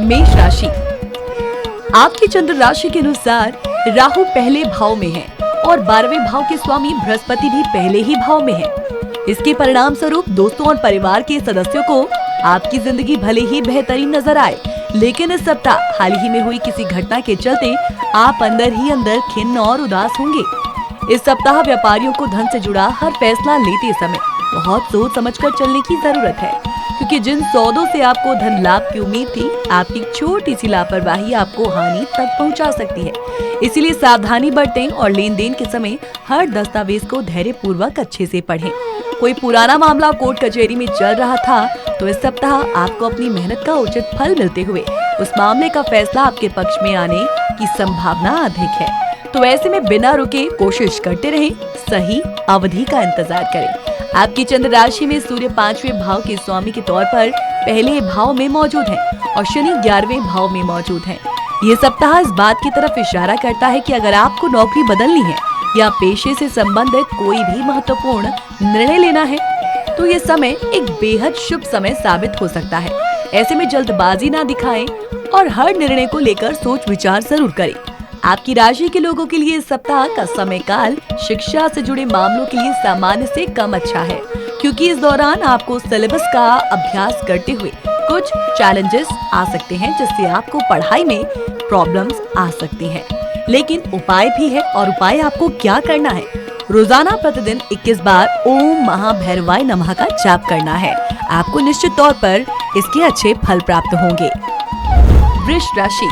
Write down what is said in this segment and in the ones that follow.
मेष राशि। आपकी चंद्र राशि के अनुसार राहु पहले भाव में है और 12वें भाव के स्वामी बृहस्पति भी पहले ही भाव में है। इसके परिणाम स्वरूप दोस्तों और परिवार के सदस्यों को आपकी जिंदगी भले ही बेहतरीन नजर आए, लेकिन इस सप्ताह हाल ही में हुई किसी घटना के चलते आप अंदर ही अंदर खिन्न और उदास होंगे। इस सप्ताह व्यापारियों को धन से जुड़ा हर फैसला लेते समय बहुत सोच समझकर चलने की जरूरत है, क्योंकि जिन सौदों से आपको धन लाभ की उम्मीद थी, आपकी छोटी सी लापरवाही आपको हानि तक पहुंचा सकती है। इसीलिए सावधानी बरतें और लेन देन के समय हर दस्तावेज को धैर्य पूर्वक अच्छे से पढ़ें। कोई पुराना मामला कोर्ट कचहरी में चल रहा था तो इस सप्ताह आपको अपनी मेहनत का उचित फल मिलते हुए उस मामले का फैसला आपके पक्ष में आने की संभावना अधिक है। तो ऐसे में बिना रुके कोशिश करते रहें, सही अवधि का इंतजार करें। आपकी चंद्र राशि में सूर्य 5वें भाव के स्वामी के तौर पर पहले भाव में मौजूद हैं और शनि 11वें भाव में मौजूद हैं। ये सप्ताह इस बात की तरफ इशारा करता है कि अगर आपको नौकरी बदलनी है या पेशे से संबंधित कोई भी महत्वपूर्ण निर्णय लेना है तो ये समय एक बेहद शुभ समय साबित हो सकता है। ऐसे में जल्दबाजी ना दिखाएं और हर निर्णय को लेकर सोच विचार जरूर करें। आपकी राशि के लोगों के लिए इस सप्ताह का समय काल शिक्षा से जुड़े मामलों के लिए सामान्य से कम अच्छा है, क्योंकि इस दौरान आपको सिलेबस का अभ्यास करते हुए कुछ चैलेंजेस आ सकते हैं, जिससे आपको पढ़ाई में प्रॉब्लम्स आ सकती हैं। लेकिन उपाय भी है, और उपाय आपको क्या करना है? रोजाना प्रतिदिन 21 बार ओम महाभैरवाय नमः का जाप करना है। आपको निश्चित तौर पर इसके अच्छे फल प्राप्त होंगे। वृष राशि।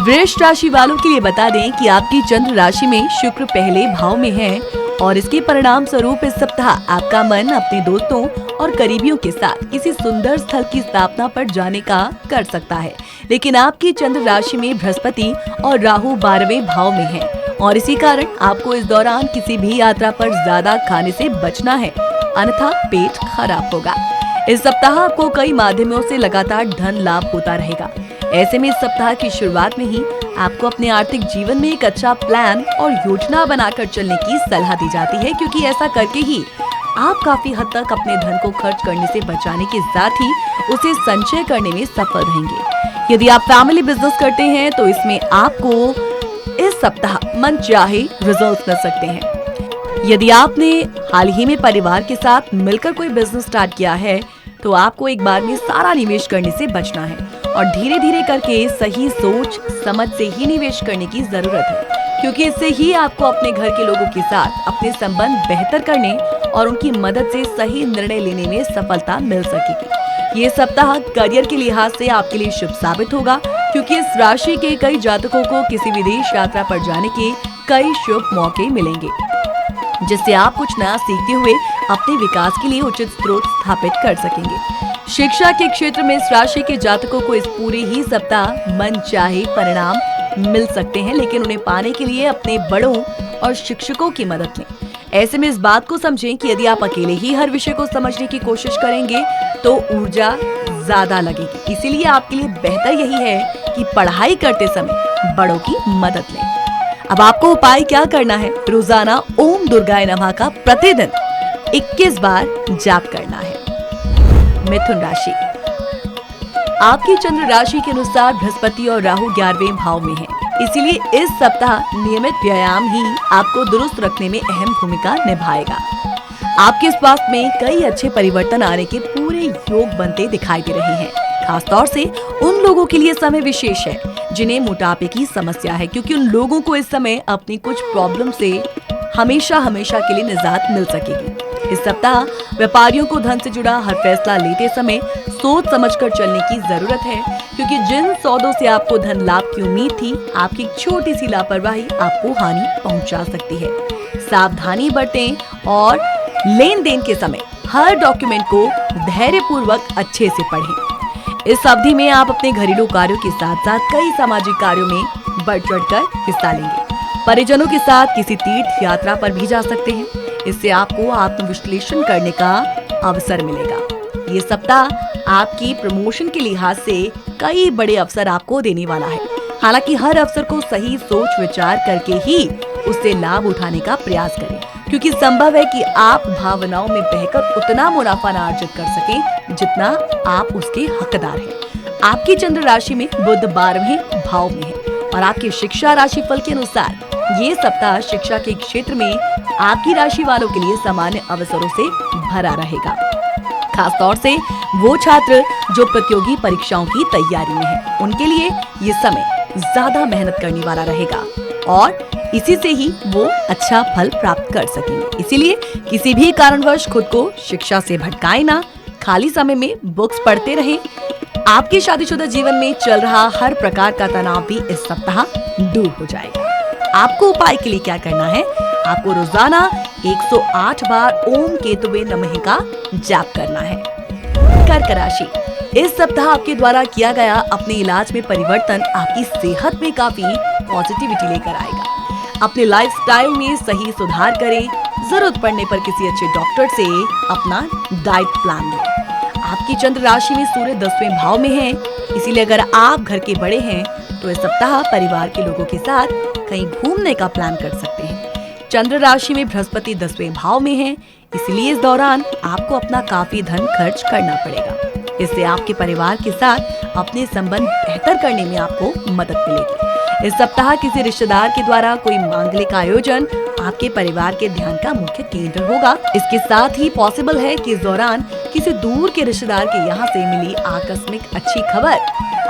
वृष राशि वालों के लिए बता दें कि आपकी चंद्र राशि में शुक्र पहले भाव में है और इसके परिणाम स्वरूप इस सप्ताह आपका मन अपने दोस्तों और करीबियों के साथ किसी सुंदर स्थल की स्थापना पर जाने का कर सकता है। लेकिन आपकी चंद्र राशि में बृहस्पति और राहु 12वें भाव में हैं और इसी कारण आपको इस दौरान किसी भी यात्रा पर ज्यादा खाने से बचना है, अन्यथा पेट खराब होगा। इस सप्ताह आपको कई माध्यमों से लगातार धन लाभ होता रहेगा। ऐसे में इस सप्ताह की शुरुआत में ही आपको अपने आर्थिक जीवन में एक अच्छा प्लान और योजना बनाकर चलने की सलाह दी जाती है, क्योंकि ऐसा करके ही आप काफी हद तक अपने धन को खर्च करने से बचाने के साथ ही उसे संचय करने में सफल रहेंगे। यदि आप फैमिली बिजनेस करते हैं तो इसमें आपको इस सप्ताह मनचाहे रिजल्ट मिल सकते हैं। यदि आपने हाल ही में परिवार के साथ मिलकर कोई बिजनेस स्टार्ट किया है तो आपको एक बार में सारा निवेश करने से बचना है और धीरे धीरे करके सही सोच समझ से ही निवेश करने की जरूरत है, क्योंकि इससे ही आपको अपने घर के लोगों के साथ अपने संबंध बेहतर करने और उनकी मदद से सही निर्णय लेने में सफलता मिल सकेगी। ये सप्ताह करियर के लिहाज से आपके लिए शुभ साबित होगा, क्योंकि इस राशि के कई जातकों को किसी विदेश यात्रा पर जाने के कई शुभ मौके मिलेंगे, जिससे आप कुछ नया सीखते हुए अपने विकास के लिए उचित स्रोत स्थापित कर सकेंगे। शिक्षा के क्षेत्र में इस राशि के जातकों को इस पूरे ही सप्ताह मनचाहे परिणाम मिल सकते हैं, लेकिन उन्हें पाने के लिए अपने बड़ों और शिक्षकों की मदद लें। ऐसे में इस बात को समझें कि यदि आप अकेले ही हर विषय को समझने की कोशिश करेंगे तो ऊर्जा ज्यादा लगेगी। इसीलिए आपके लिए बेहतर यही है कि पढ़ाई करते समय बड़ों की मदद लें। अब आपको उपाय क्या करना है? रोजाना ओम दुर्गाय नमः का प्रतिदिन 21 बार जाप करना है। मिथुन राशि। आपकी चंद्र राशि के अनुसार बृहस्पति और राहु 11वें भाव में हैं, इसीलिए इस सप्ताह नियमित व्यायाम ही आपको दुरुस्त रखने में अहम भूमिका निभाएगा। आपके स्वास्थ्य में कई अच्छे परिवर्तन आने के पूरे योग बनते दिखाई दे रहे हैं। खासतौर से उन लोगों के लिए समय विशेष है जिन्हें मोटापे की समस्या है, क्योंकि उन लोगों को इस समय अपनी कुछ प्रॉब्लम से हमेशा के लिए निजात मिल सकेगी। इस सप्ताह व्यापारियों को धन से जुड़ा हर फैसला लेते समय सोच समझकर चलने की जरूरत है, क्योंकि जिन सौदों से आपको धन लाभ की उम्मीद थी, आपकी छोटी सी लापरवाही आपको हानि पहुंचा सकती है। सावधानी बरतें और लेन देन के समय हर डॉक्यूमेंट को धैर्य पूर्वक अच्छे से पढ़ें। इस अवधि में आप अपने घरेलू कार्यों के साथ साथ कई सामाजिक कार्यों में बढ़ चढ़कर हिस्सा लेंगे। परिजनों के साथ किसी तीर्थ यात्रा पर भी जा सकते हैं। इससे आपको आत्मविश्लेषण करने का अवसर मिलेगा। ये सप्ताह आपकी प्रमोशन के लिहाज से कई बड़े अवसर आपको देने वाला है। हालांकि हर अवसर को सही सोच विचार करके ही उससे लाभ उठाने का प्रयास करें, क्योंकि संभव है कि आप भावनाओं में बहकर उतना मुनाफा न अर्जित कर सकें जितना आप उसके हकदार हैं। आपकी चंद्र राशि में बुध 12वें भाव में है और आपकी शिक्षा राशि फल के अनुसार ये सप्ताह शिक्षा के क्षेत्र में आपकी राशि वालों के लिए सामान्य अवसरों से भरा रहेगा। खास तौर से वो छात्र जो प्रतियोगी परीक्षाओं की तैयारी में हैं, उनके लिए ये समय ज्यादा मेहनत करने वाला रहेगा और इसी से ही वो अच्छा फल प्राप्त कर सकेंगे। इसीलिए किसी भी कारणवश खुद को शिक्षा से भटकाए ना, खाली समय में बुक्स पढ़ते रहें। आपके शादीशुदा जीवन में चल रहा हर प्रकार का तनाव भी इस सप्ताह दूर हो जाएगा। आपको उपाय के लिए क्या करना है? आपको रोजाना 108 बार ओम केतुवे नमः का जाप करना है। कर्क राशि, इस सप्ताह आपके द्वारा किया गया अपने इलाज में परिवर्तन आपकी सेहत में काफी पॉजिटिविटी लेकर आएगा। अपने लाइफस्टाइल में सही सुधार करें। जरूरत पड़ने पर किसी अच्छे डॉक्टर से अपना डाइट प्लान लें। आपकी चंद्र राशि में सूर्य 10वें भाव में है, इसीलिए अगर आप घर के बड़े हैं तो इस सप्ताह परिवार के लोगों के साथ कहीं घूमने का प्लान कर सकते हैं। चंद्र राशि में बृहस्पति 10वें भाव में है, इसलिए इस दौरान आपको अपना काफी धन खर्च करना पड़ेगा। इससे आपके परिवार के साथ अपने संबंध बेहतर करने में आपको मदद मिलेगी। इस सप्ताह किसी रिश्तेदार के द्वारा कोई मांगलिक आयोजन आपके परिवार के ध्यान का मुख्य केंद्र होगा। इसके साथ ही पॉसिबल है कि इस दौरान किसी दूर के रिश्तेदार के यहाँ से मिली आकस्मिक अच्छी खबर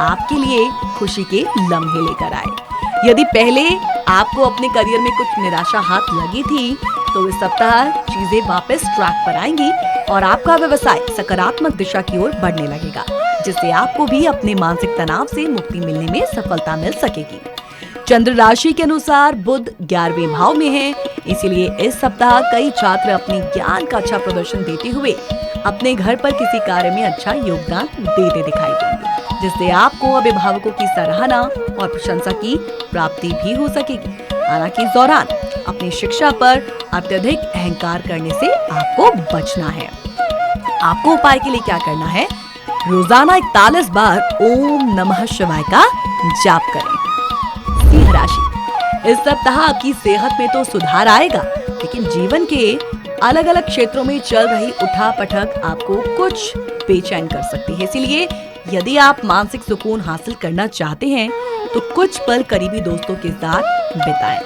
आपके लिए खुशी के लम्हे लेकर आए। यदि पहले आपको अपने करियर में कुछ निराशा हाथ लगी थी तो इस सप्ताह चीजें वापस ट्रैक पर आएंगी और आपका व्यवसाय सकारात्मक दिशा की ओर बढ़ने लगेगा, जिससे आपको भी अपने मानसिक तनाव से मुक्ति मिलने में सफलता मिल सकेगी। चंद्र राशि के अनुसार बुध 11वें भाव में है, इसीलिए इस सप्ताह कई छात्र अपने ज्ञान का अच्छा प्रदर्शन देते हुए अपने घर पर किसी कार्य में अच्छा योगदान देते दिखाई देंगे, जिससे आपको अभिभावकों की सराहना और प्रशंसा की प्राप्ति भी हो सकेगी। हालांकि इस दौरान अपनी शिक्षा पर अत्यधिक अहंकार करने से आपको बचना है। आपको उपाय के लिए क्या करना है? रोजाना 41 बार ओम नमः शिवाय का जाप करें। सिंह राशि, इस सप्ताह आपकी सेहत में तो सुधार आएगा, लेकिन जीवन के अलग अलग क्षेत्रों में चल रही उठापटक आपको कुछ बेचैन कर सकती है। इसीलिए यदि आप मानसिक सुकून हासिल करना चाहते हैं तो कुछ पल करीबी दोस्तों के साथ बिताएं।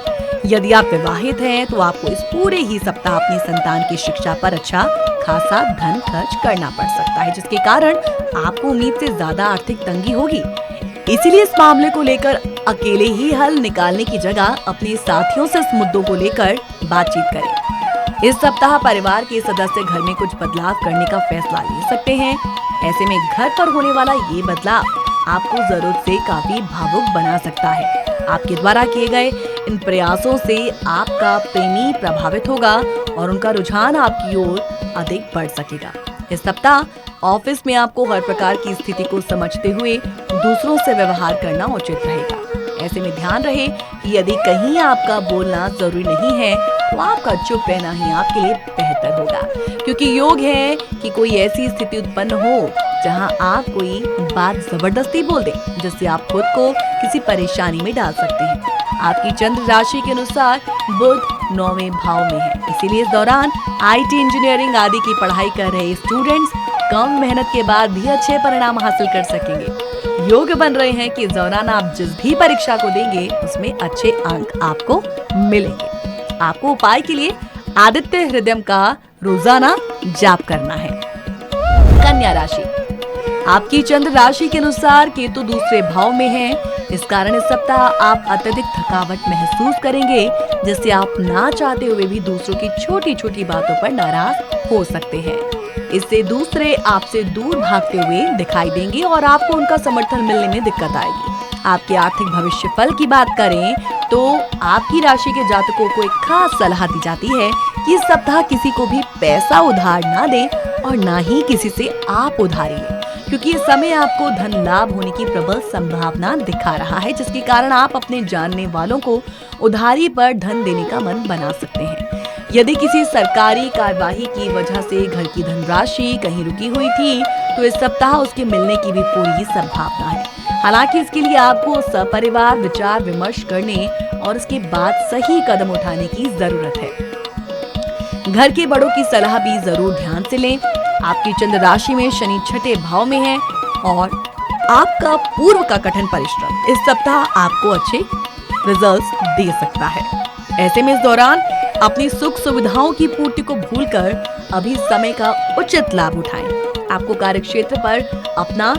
यदि आप विवाहित हैं तो आपको इस पूरे ही सप्ताह अपनी संतान की शिक्षा पर अच्छा खासा धन खर्च करना पड़ सकता है, जिसके कारण आपको उम्मीद से ज्यादा आर्थिक तंगी होगी। इसीलिए इस मामले को लेकर अकेले ही हल निकालने की जगह अपने साथियों से इस मुद्दों को लेकर बातचीत करें। इस सप्ताह परिवार के सदस्य घर में कुछ बदलाव करने का फैसला ले सकते हैं। ऐसे में घर पर होने वाला ये बदलाव आपको जरूरत से काफी भावुक बना सकता है। आपके द्वारा किए गए इन प्रयासों से आपका प्रेमी प्रभावित होगा और उनका रुझान आपकी ओर अधिक बढ़ सकेगा। इस सप्ताह ऑफिस में आपको हर प्रकार की स्थिति को समझते हुए दूसरों से व्यवहार करना उचित रहेगा। ऐसे में ध्यान रहे कि यदि कहीं आपका बोलना जरूरी नहीं है तो आपका चुप रहना ही आपके लिए बेहतर होगा, क्योंकि योग है कि कोई ऐसी स्थिति उत्पन्न हो जहां आप कोई बात जबरदस्ती बोल दें, जिससे आप खुद को किसी परेशानी में डाल सकते हैं। आपकी चंद्र राशि के अनुसार बुध 9वें भाव में है, इसीलिए इस दौरान IT इंजीनियरिंग आदि की पढ़ाई कर रहे स्टूडेंट्स कम मेहनत के बाद भी अच्छे परिणाम हासिल कर सकेंगे। योग बन रहे हैं कि इस दौरान आप जिस भी परीक्षा को देंगे उसमें अच्छे अंक आपको मिलेंगे। आपको उपाय के लिए आदित्य हृदय का रोजाना जाप करना है। कन्या राशि, आपकी चंद्र राशि के अनुसार केतु 2 भाव में है, इस कारण इस सप्ताह आप अत्यधिक थकावट महसूस करेंगे, जिससे आप ना चाहते हुए भी दूसरों की छोटी छोटी बातों पर नाराज हो सकते हैं। इससे दूसरे आपसे दूर भागते हुए दिखाई देंगे और आपको उनका समर्थन मिलने में दिक्कत आएगी। आपके आर्थिक भविष्य फल की बात करें तो आपकी राशि के जातकों को एक खास सलाह दी जाती है कि इस सप्ताह किसी को भी पैसा उधार ना दें और ना ही किसी से आप उधारी लें, क्योंकि इस समय आपको धन लाभ होने की प्रबल संभावना दिखा रहा है, जिसके कारण आप अपने जानने वालों को उधारी पर धन देने का मन बना सकते हैं। यदि किसी सरकारी कार्यवाही की वजह से घर की धनराशि कहीं रुकी हुई थी तो इस सप्ताह उसके मिलने की भी पूरी संभावना है। हालांकि इसके लिए आपको सपरिवार विचार विमर्श करने और उसके बाद सही कदम उठाने की जरूरत है। घर के बड़ों की सलाह भी जरूर ध्यान से लें। आपकी चंद्र राशि में शनि 6ठे भाव में है और आपका पूर्व का कठिन परिश्रम इस सप्ताह आपको अच्छे रिजल्ट्स दे सकता है। ऐसे में इस दौरान अपनी सुख सुविधाओं की पूर्ति को भूलकर अभी समय का उचित लाभ उठाएं। आपको कार्यक्षेत्र पर अपना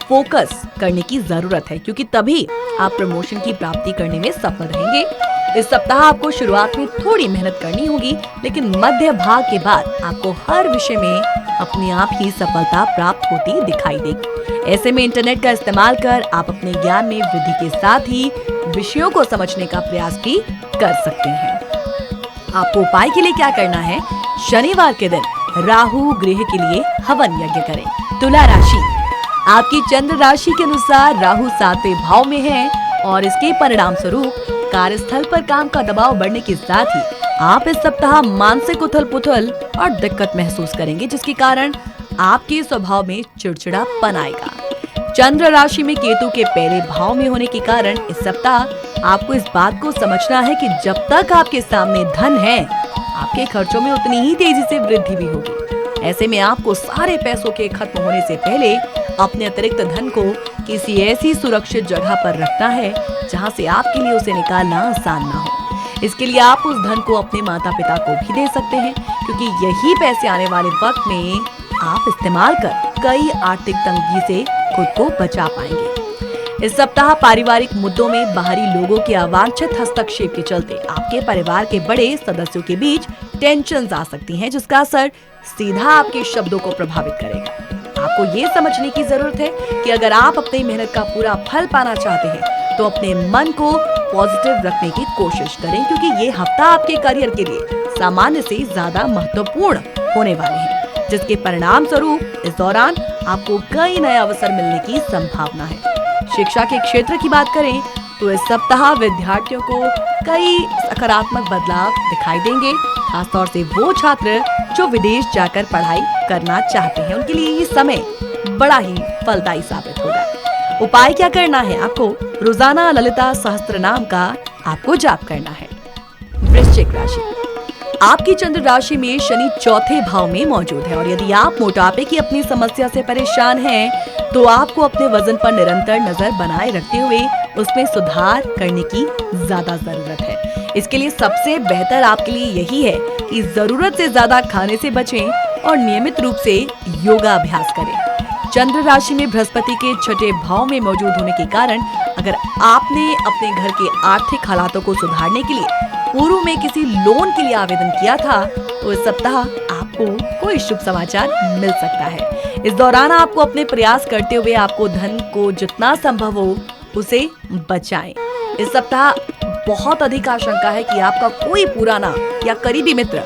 फोकस करने की जरूरत है, क्योंकि तभी आप प्रमोशन की प्राप्ति करने में सफल रहेंगे। इस सप्ताह आपको शुरुआत में थोड़ी मेहनत करनी होगी, लेकिन मध्य भाग के बाद आपको हर विषय में अपने आप ही सफलता प्राप्त होती दिखाई देगी। ऐसे में इंटरनेट का इस्तेमाल कर आप अपने ज्ञान में वृद्धि के साथ ही विषयों को समझने का प्रयास भी कर सकते हैं। आपको उपाय के लिए क्या करना है? शनिवार के दिन राहु ग्रह के लिए हवन यज्ञ करें। तुला राशि, आपकी चंद्र राशि के अनुसार राहु 7वें भाव में है और इसके परिणाम स्वरूप कार्यस्थल पर काम का दबाव बढ़ने के साथ ही आप इस सप्ताह मानसिक उथल-पुथल और दिक्कत महसूस करेंगे, जिसके कारण आपके स्वभाव में चिड़चिड़ापन आएगा। चंद्र राशि में केतु के पहले भाव में होने के कारण इस सप्ताह आपको इस बात को समझना है कि जब तक आपके सामने धन है, आपके खर्चों में उतनी ही तेजी से वृद्धि भी होगी। ऐसे में आपको सारे पैसों के खत्म होने से पहले अपने अतिरिक्त धन को किसी ऐसी सुरक्षित जगह पर रखना है जहां से आपके लिए उसे निकालना आसान ना हो। इसके लिए आप उस धन को अपने माता पिता को भी दे सकते हैं, क्योंकि यही पैसे आने वाले वक्त में आप इस्तेमाल कर कई आर्थिक तंगी से खुद को बचा पाएंगे। इस सप्ताह पारिवारिक मुद्दों में बाहरी लोगों के अवांछित हस्तक्षेप के चलते आपके परिवार के बड़े सदस्यों के बीच टेंशन आ सकती हैं, जिसका असर सीधा आपके शब्दों को प्रभावित करेगा। आपको ये समझने की जरूरत है कि अगर आप अपनी मेहनत का पूरा फल पाना चाहते हैं तो अपने मन को पॉजिटिव रखने की कोशिश करें, क्योंकि ये हफ्ता आपके करियर के लिए सामान्य से ज्यादा महत्वपूर्ण होने वाले हैं, जिसके परिणाम स्वरूप इस दौरान आपको कई नए अवसर मिलने की संभावना है। शिक्षा के क्षेत्र की बात करें तो इस सप्ताह विद्यार्थियों को कई सकारात्मक बदलाव दिखाई देंगे, खासतौर से वो छात्र जो विदेश जाकर पढ़ाई करना चाहते हैं, उनके लिए ये समय बड़ा ही फलदायी साबित होगा। उपाय क्या करना है? आपको रोजाना ललिता सहस्त्र नाम का आपको जाप करना है। वृश्चिक राशि, आपकी चंद्र राशि में शनि 4थे भाव में मौजूद है और यदि आप मोटापे की अपनी समस्या से परेशान हैं, तो आपको अपने वजन पर निरंतर नजर बनाए रखते हुए उसमें सुधार करने की ज्यादा जरूरत है। इसके लिए सबसे बेहतर आपके लिए यही है कि जरूरत से ज्यादा खाने से बचें और नियमित रूप से योगा अभ्यास करें। चंद्र राशि में बृहस्पति के 6ठे भाव में मौजूद होने के कारण अगर आपने अपने घर के आर्थिक हालातों को सुधारने के लिए पूर्व में किसी लोन के लिए आवेदन किया था, तो इस सप्ताह आपको कोई शुभ समाचार मिल सकता है। इस दौरान आपको अपने प्रयास करते हुए आपको धन को जितना संभव हो उसे बचाएं। इस सप्ताह बहुत अधिक आशंका है कि आपका कोई पुराना या करीबी मित्र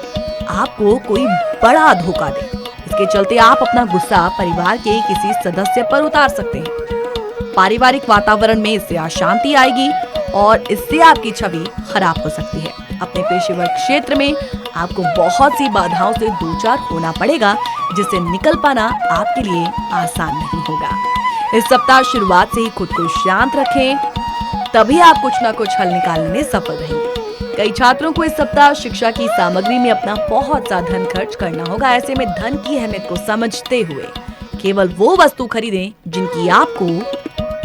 आपको कोई बड़ा धोखा दे। इसके चलते आप अपना गुस्सा परिवार के किसी सदस्य पर उतार सकते हैं। पारिवारिक वातावरण में इससे अशांति आएगी और इससे आपकी छवि खराब हो सकती है। अपने पेशेवर क्षेत्र में आपको बहुत सी बाधाओं से दो चार होना पड़ेगा, जिससे निकल पाना आपके लिए आसान नहीं होगा। इस सप्ताह शुरुआत से ही खुद को शांत रखें, तभी आप कुछ न कुछ हल निकालने में सफल रहेंगे। कई छात्रों को इस सप्ताह शिक्षा की सामग्री में अपना बहुत सा धन खर्च करना होगा। ऐसे में धन की अहमियत को समझते हुए केवल वो वस्तु खरीदें जिनकी आपको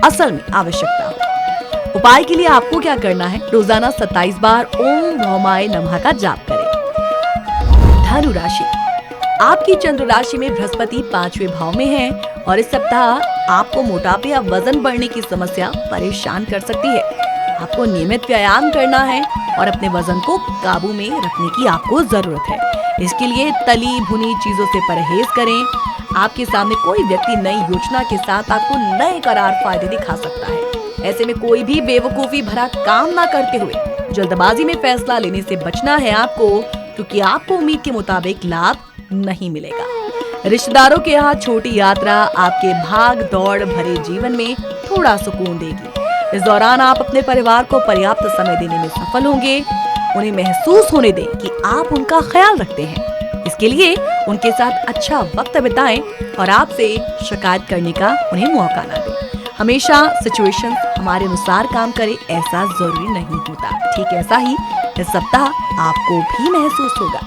असल में आवश्यकता हो। उपाय के लिए आपको क्या करना है? रोजाना 27 बार ओम भौमाय नमः का जाप करें। धनु राशि, आपकी चंद्र राशि में बृहस्पति 5वें भाव में है और इस सप्ताह आपको मोटापे या वजन बढ़ने की समस्या परेशान कर सकती है। आपको नियमित व्यायाम करना है और अपने वजन को काबू में रखने की आपको जरूरत है। इसके लिए तली भुनी चीजों से परहेज करें। आपके सामने कोई व्यक्ति नई योजना के साथ आपको नए करार फायदे दिखा सकता है। ऐसे में कोई भी बेवकूफी भरा काम ना करते हुए जल्दबाजी में फैसला लेने से बचना है आपको, क्योंकि आपको उम्मीद के मुताबिक लाभ नहीं मिलेगा। रिश्तेदारों के यहाँ छोटी यात्रा आपके भाग दौड़ भरे जीवन में थोड़ा सुकून देगी। इस दौरान आप अपने परिवार को पर्याप्त समय देने में सफल होंगे। उन्हें महसूस होने दें कि आप उनका ख्याल रखते हैं। इसके लिए उनके साथ अच्छा वक्त बिताएं और आपसे शिकायत करने का उन्हें मौका ना दें। हमेशा सिचुएशन हमारे अनुसार काम करे ऐसा जरूरी नहीं होता। ठीक ऐसा ही इस सप्ताह आपको भी महसूस होगा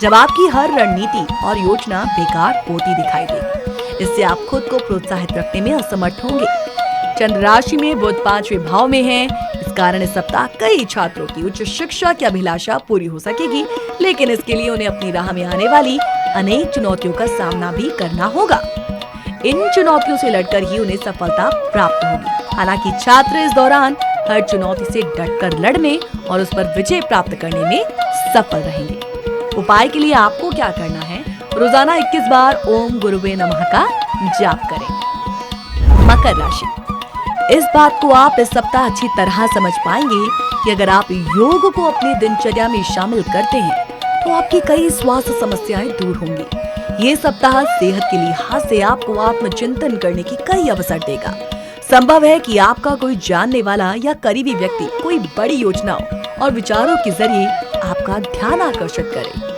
जब आपकी हर रणनीति और योजना बेकार होती दिखाई देगी। इससे आप खुद को प्रोत्साहित रखने में असमर्थ होंगे। चंद्र राशि में बुध 5वें भाव में है। इस कारण इस सप्ताह कई छात्रों की उच्च शिक्षा की अभिलाषा पूरी हो सकेगी, लेकिन इसके लिए उन्हें अपनी राह में आने वाली अनेक चुनौतियों का सामना भी करना होगा। इन चुनौतियों से लड़कर ही उन्हें सफलता प्राप्त होगी। हालांकि छात्र इस दौरान हर चुनौती से डटकर लड़ने और उस पर विजय प्राप्त करने में सफल रहेंगे। उपाय के लिए आपको क्या करना है? रोजाना 21 बार ओम गुरुवे नमः का जाप करें। मकर राशि, इस बात को आप इस सप्ताह अच्छी तरह समझ पाएंगे कि अगर आप योग को अपनी दिनचर्या में शामिल करते हैं तो आपकी कई स्वास्थ्य समस्याएं दूर होंगी। ये सप्ताह सेहत के लिहाज से आपको आत्मचिंतन करने की कई अवसर देगा। संभव है कि आपका कोई जानने वाला या करीबी व्यक्ति कोई बड़ी योजनाओं और विचारों के जरिए आपका ध्यान आकर्षित करे।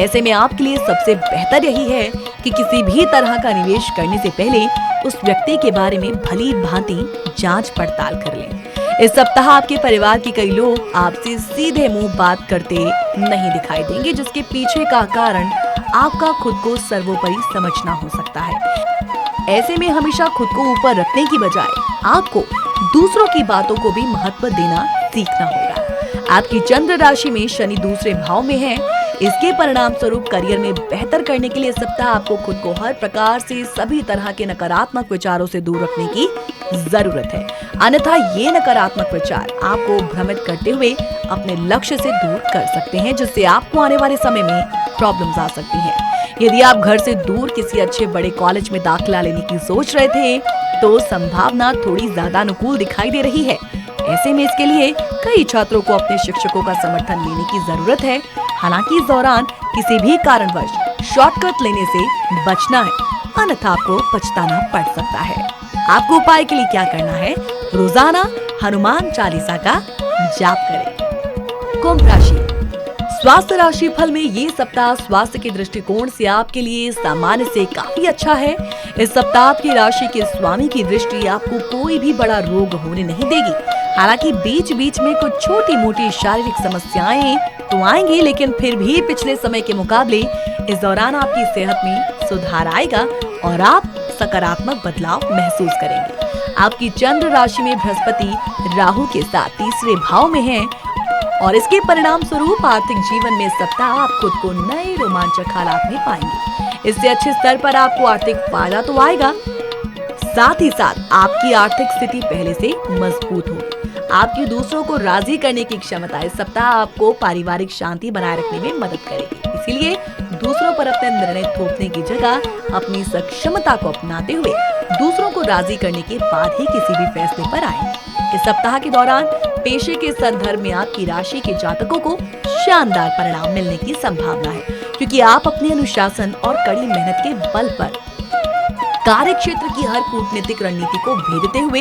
ऐसे में आपके लिए सबसे बेहतर यही है कि किसी भी तरह का निवेश करने से पहले उस व्यक्ति के बारे में भली भांति जांच पड़ताल कर लें। इस सप्ताह आपके परिवार के कई लोग आपसे सीधे मुंह बात करते नहीं दिखाई देंगे, जिसके पीछे का कारण आपका खुद को सर्वोपरि समझना हो सकता है। ऐसे में हमेशा खुद को ऊपर रखने की बजाय आपको दूसरों की बातों को भी महत्व देना सीखना होगा। आपकी चंद्र राशि में शनि दूसरे भाव में है। इसके परिणाम स्वरूप करियर में बेहतर करने के लिए इस सप्ताह आपको खुद को हर प्रकार से सभी तरह के नकारात्मक विचारों से दूर रखने की जरूरत है। अन्यथा ये नकारात्मक विचार आपको भ्रमित करते हुए अपने लक्ष्य से दूर कर सकते हैं, जिससे आपको आने वाले समय में प्रॉब्लम्स आ सकती हैं। यदि आप घर से दूर किसी अच्छे बड़े कॉलेज में दाखिला लेने की सोच रहे थे तो संभावना थोड़ी ज्यादा अनुकूल दिखाई दे रही है। ऐसे में इसके लिए कई छात्रों को अपने शिक्षकों का समर्थन लेने की जरूरत है। हालांकि इस दौरान किसी भी कारणवश शॉर्टकट लेने से बचना है, अन्यथा आपको पछताना पड़ सकता है। आपको उपाय के लिए क्या करना है? रोजाना हनुमान चालीसा का जाप करें। कुंभ राशि, स्वास्थ्य राशि फल में ये सप्ताह स्वास्थ्य के दृष्टिकोण से आपके लिए सामान्य से काफी अच्छा है। इस सप्ताह आपकी राशि के स्वामी की दृष्टि आपको कोई भी बड़ा रोग होने नहीं देगी। हालांकि बीच बीच में कुछ छोटी मोटी शारीरिक समस्याएं तो आएंगी, लेकिन फिर भी पिछले समय के मुकाबले इस दौरान आपकी सेहत में सुधार आएगा और आप सकारात्मक बदलाव महसूस करेंगे। आपकी चंद्र राशि में बृहस्पति राहु के साथ तीसरे भाव में है और इसके परिणाम स्वरूप आर्थिक जीवन में सप्ताह आप खुद को नए रोमांचक हालात में पाएंगे। इससे अच्छे स्तर पर आपको आर्थिक फायदा तो आएगा, साथ ही साथ आपकी आर्थिक स्थिति पहले से मजबूत होगी। आपकी दूसरों को राजी करने की क्षमता इस सप्ताह आपको पारिवारिक शांति बनाए रखने में मदद करेगी। इसीलिए दूसरों पर अपने निर्णय थोपने की जगह अपनी सक्षमता को अपनाते हुए दूसरों को राजी करने के बाद ही किसी भी फैसले पर आए। इस सप्ताह के दौरान पेशे के संदर्भ में आपकी राशि के जातकों को शानदार परिणाम मिलने की संभावना है, क्योंकि आप अपने अनुशासन और कड़ी मेहनत के बल पर कार्य क्षेत्र की हर कूटनीतिक रणनीति को भेदते हुए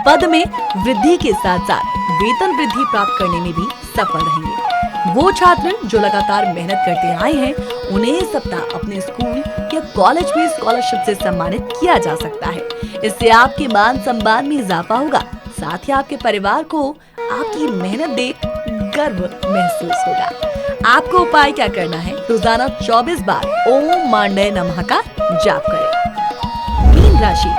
पद में वृद्धि के साथ साथ वेतन वृद्धि प्राप्त करने में भी सफल रहेंगे। वो छात्र जो लगातार मेहनत करते आए हैं उन्हें इस सप्ताह अपने स्कूल या कॉलेज में स्कॉलरशिप से सम्मानित किया जा सकता है। इससे आपके मान सम्मान में इजाफा होगा, साथ ही आपके परिवार को आपकी मेहनत देख गर्व महसूस होगा। आपको उपाय क्या करना है? रोजाना 24 बार ओम मांडय नमः का जाप करें। मीन राशि,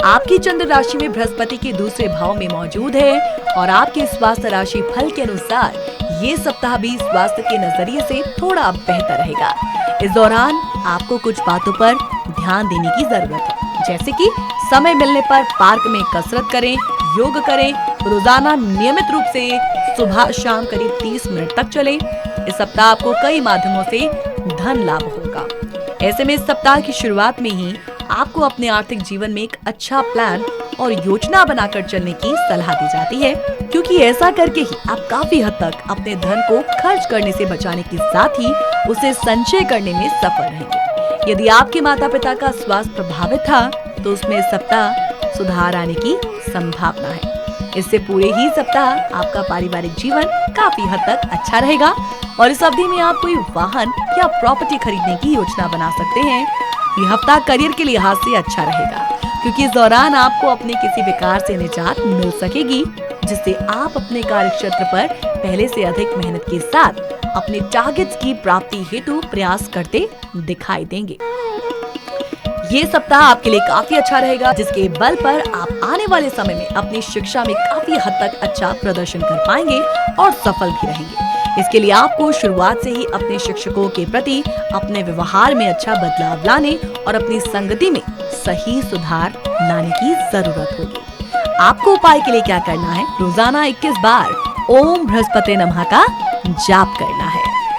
आपकी चंद्र राशि में बृहस्पति के दूसरे भाव में मौजूद है और आपके स्वास्थ्य राशि फल के अनुसार ये सप्ताह भी स्वास्थ्य के नजरिए से थोड़ा बेहतर रहेगा। इस दौरान आपको कुछ बातों पर ध्यान देने की जरूरत है, जैसे कि समय मिलने पर पार्क में कसरत करें, योग करें, रोजाना नियमित रूप से सुबह शाम करीब 30 मिनट तक चलें। इस सप्ताह आपको कई माध्यमों से धन लाभ होगा। ऐसे में इस सप्ताह की शुरुआत में ही आपको अपने आर्थिक जीवन में एक अच्छा प्लान और योजना बनाकर चलने की सलाह दी जाती है, क्योंकि ऐसा करके ही आप काफी हद तक अपने धन को खर्च करने से बचाने के साथ ही उसे संचय करने में सफल रहेंगे। यदि आपके माता पिता का स्वास्थ्य प्रभावित था तो उसमें इस सप्ताह सुधार आने की संभावना है। इससे पूरे ही सप्ताह आपका पारिवारिक जीवन काफी हद तक अच्छा रहेगा और इस अवधि में आप कोई वाहन या प्रॉपर्टी खरीदने की योजना बना सकते हैं। यह हफ्ता करियर के लिहाज से अच्छा रहेगा, क्योंकि इस दौरान आपको अपने किसी विकार से निजात मिल सकेगी, जिससे आप अपने कार्य क्षेत्र पर पहले से अधिक मेहनत के साथ अपने टारगेट्स की प्राप्ति हेतु प्रयास करते दिखाई देंगे। ये सप्ताह आपके लिए काफी अच्छा रहेगा, जिसके बल पर आप आने वाले समय में अपनी शिक्षा में काफी हद तक अच्छा प्रदर्शन कर पाएंगे और सफल भी रहेंगे। इसके लिए आपको शुरुआत से ही अपने शिक्षकों के प्रति अपने व्यवहार में अच्छा बदलाव लाने और अपनी संगति में सही सुधार लाने की जरूरत होगी। आपको उपाय के लिए क्या करना है? रोजाना 21 बार ओम बृहस्पति नमः का जाप करना है।